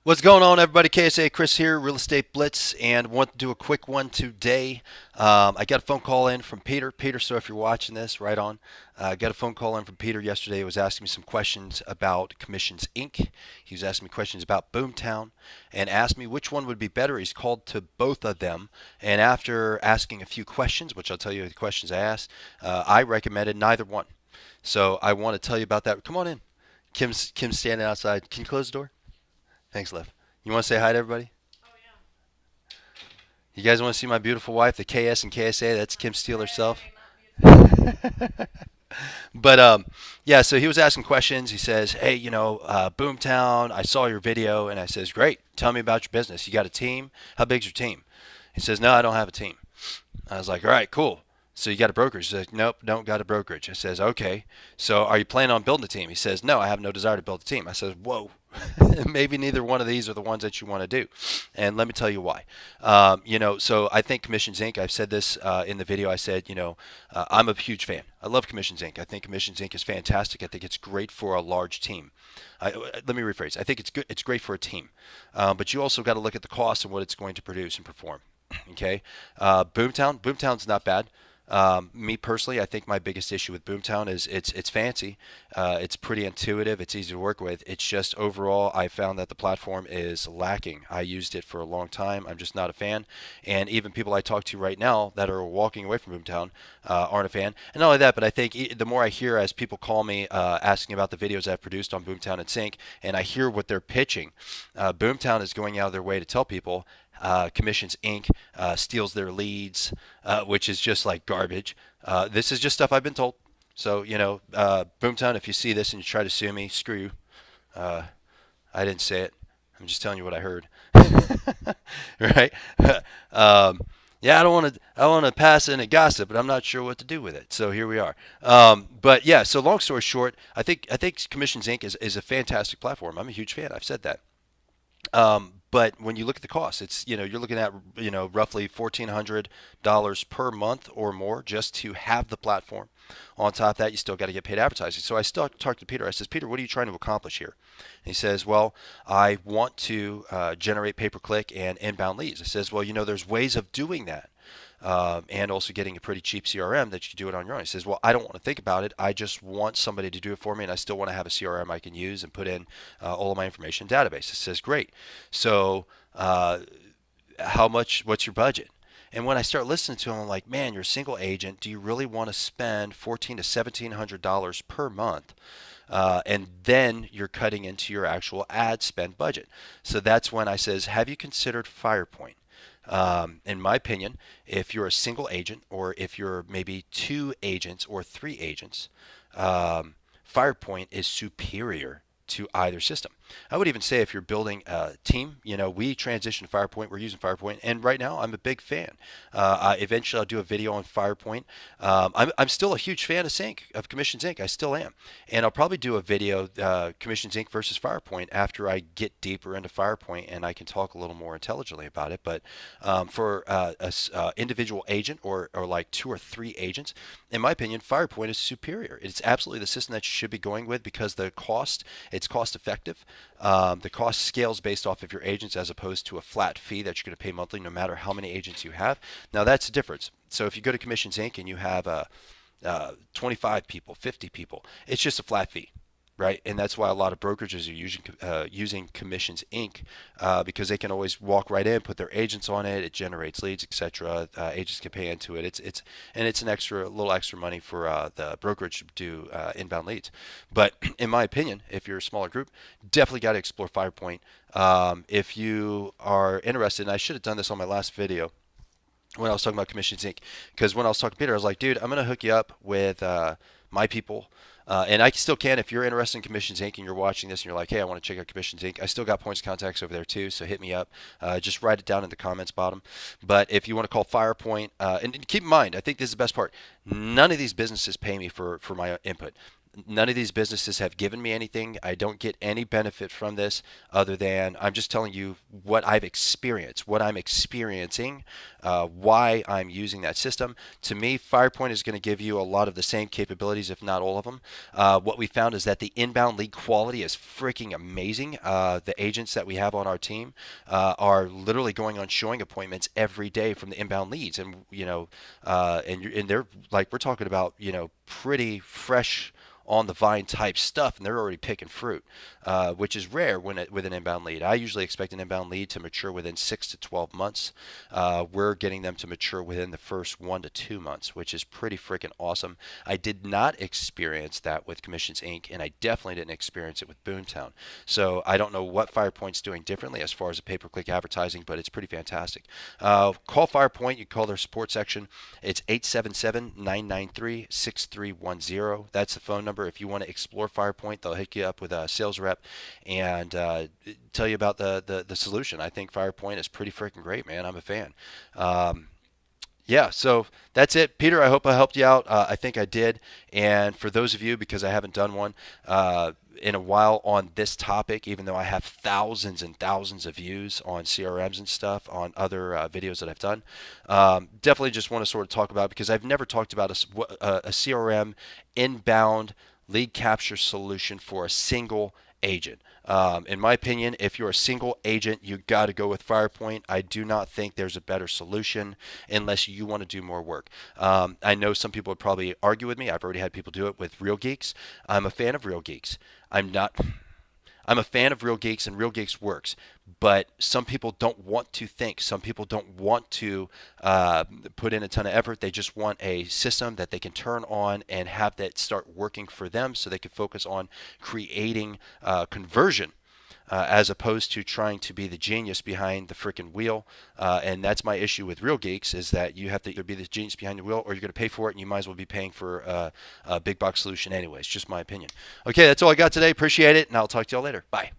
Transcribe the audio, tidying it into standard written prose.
What's going on, everybody? KSA Kris here, Real Estate Blitz, and want to do a quick one today. I got a phone call in from Peter. Peter, so if you're watching this, right on. I got a phone call in from Peter yesterday. He was asking me some questions about Commissions Inc. He was asking me questions about Boomtown and asked me which one would be better. He's called to both of them, and after asking a few questions, which I'll tell you the questions I asked, I recommended neither one. So I want to tell you about that. Come on in. Kim's standing outside. Can you close the door? Thanks, Liv. You want to say hi to everybody? You guys want to see my beautiful wife, the KS and KSA? That's Kim Steele herself. But yeah, so he was asking questions. He says, "Hey, Boomtown, I saw your video," and I says, "Great. Tell me about your business. You got a team? How big's your team?" He says, "No, I don't have a team." I was like, "All right, cool. So you got a brokerage?" He says, "Nope, don't got a brokerage." I says, "Okay. So are you planning on building a team?" He says, "No, I have no desire to build a team." I says, "Whoa." Maybe neither one of these are the ones that you want to do. And let me tell you why. So I think Commissions Inc. I've said this in the video. I said, I'm a huge fan. I love Commissions Inc. I think Commissions Inc. is fantastic. I think it's great for a large team. Let me rephrase. I think it's good. It's great for a team, but you also got to look at the cost and what it's going to produce and perform. Okay, Boomtown's not bad. Me personally, I think my biggest issue with Boomtown is it's fancy, it's pretty intuitive, it's easy to work with. It's just overall, I found that the platform is lacking. I used it for a long time. I'm just not a fan, and even people I talk to right now that are walking away from Boomtown aren't a fan. And not only that, but I think the more I hear as people call me asking about the videos I've produced on Boomtown and Sync, and I hear what they're pitching, Boomtown is going out of their way to tell people Commissions Inc. Steals their leads, which is just like garbage. This is just stuff I've been told. So, Boomtown, if you see this and you try to sue me, screw you. Uh, I didn't say it. I'm just telling you what I heard. Right? um, yeah, I don't want to pass in a gossip, but I'm not sure what to do with it. So here we are. But yeah, so long story short, I think Commissions Inc. is a fantastic platform. I'm a huge fan. I've said that. But when you look at the cost, it's you're looking at roughly $1,400 per month or more just to have the platform. On top of that, you still got to get paid advertising. So I still talked to Peter. I says, Peter, what are you trying to accomplish here? And he says, well, I want to generate pay per click and inbound leads. I says, well, there's ways of doing that. And also getting a pretty cheap CRM that you can do it on your own. He says, well, I don't want to think about it. I just want somebody to do it for me, and I still want to have a CRM I can use and put in all of my information database. It says, great. So how much? What's your budget? And when I start listening to him, I'm like, man, you're a single agent. Do you really want to spend $1,400 to $1,700 per month? And then you're cutting into your actual ad spend budget. So that's when I says, have you considered FirePoint? In my opinion, if you're a single agent or if you're maybe two agents or three agents, FirePoint is superior to either system. I would even say if you're building a team, we transitioned to FirePoint. We're using FirePoint, and right now I'm a big fan. Eventually, I'll do a video on FirePoint. I'm still a huge fan of Sync, of Commissions Inc. I still am, and I'll probably do a video Commissions Inc. versus FirePoint after I get deeper into FirePoint and I can talk a little more intelligently about it. But for a individual agent or like two or three agents, in my opinion, FirePoint is superior. It's absolutely the system that you should be going with because it's cost effective. The cost scales based off of your agents as opposed to a flat fee that you're going to pay monthly no matter how many agents you have. Now that's the difference. So if you go to Commissions Inc. and you have 25 people, 50 people, it's just a flat fee. Right, and that's why a lot of brokerages are using Commissions Inc. Because they can always walk right in, put their agents on it. It generates leads, etc. Agents can pay into it. It's an little extra money for the brokerage to do inbound leads. But in my opinion, if you're a smaller group, definitely got to explore FirePoint. If you are interested, and I should have done this on my last video when I was talking about Commissions Inc. Because when I was talking to Peter, I was like, dude, I'm gonna hook you up with my people. And I still can if you're interested in Commissions Inc. and you're watching this and you're like, hey, I want to check out Commissions Inc. I still got points of contacts over there too, so hit me up. Just write it down in the comments bottom. But if you want to call FirePoint, and keep in mind, I think this is the best part. None of these businesses pay me for my input. None of these businesses have given me anything. I don't get any benefit from this other than I'm just telling you what I've experienced, what I'm experiencing, why I'm using that system. To me, FirePoint is going to give you a lot of the same capabilities, if not all of them. What we found is that the inbound lead quality is freaking amazing. The agents that we have on our team are literally going on showing appointments every day from the inbound leads, and and they're like, we're talking about pretty fresh on the vine type stuff, and they're already picking fruit, which is rare with an inbound lead. I usually expect an inbound lead to mature within 6 to 12 months. We're getting them to mature within the first 1 to 2 months, which is pretty freaking awesome. I did not experience that with Commissions Inc., and I definitely didn't experience it with Boomtown. So I don't know what FirePoint's doing differently as far as a pay-per-click advertising, but it's pretty fantastic. Call FirePoint. You call their support section. It's 877-993-6310. That's the phone number. If you want to explore FirePoint, they'll hook you up with a sales rep and tell you about the solution. I think FirePoint is pretty freaking great, man. I'm a fan. Yeah, so that's it. Peter, I hope I helped you out. I think I did. And for those of you, because I haven't done one in a while on this topic, even though I have thousands and thousands of views on CRMs and stuff on other videos that I've done, definitely just want to sort of talk about, because I've never talked about a CRM inbound lead capture solution for a single agent. In my opinion, if you're a single agent, you got to go with FirePoint. I do not think there's a better solution unless you want to do more work. I know some people would probably argue with me. I've already had people do it with Real Geeks. I'm a fan of Real Geeks. I'm not. I'm a fan of Real Geeks, and Real Geeks works, but some people don't want to think. Some people don't want to put in a ton of effort. They just want a system that they can turn on and have that start working for them, so they can focus on creating conversion. As opposed to trying to be the genius behind the freaking wheel. And that's my issue with Real Geeks, is that you have to either be the genius behind the wheel, or you're going to pay for it, and you might as well be paying for a big box solution anyways. Just my opinion. Okay, that's all I got today. Appreciate it, and I'll talk to y'all later. Bye.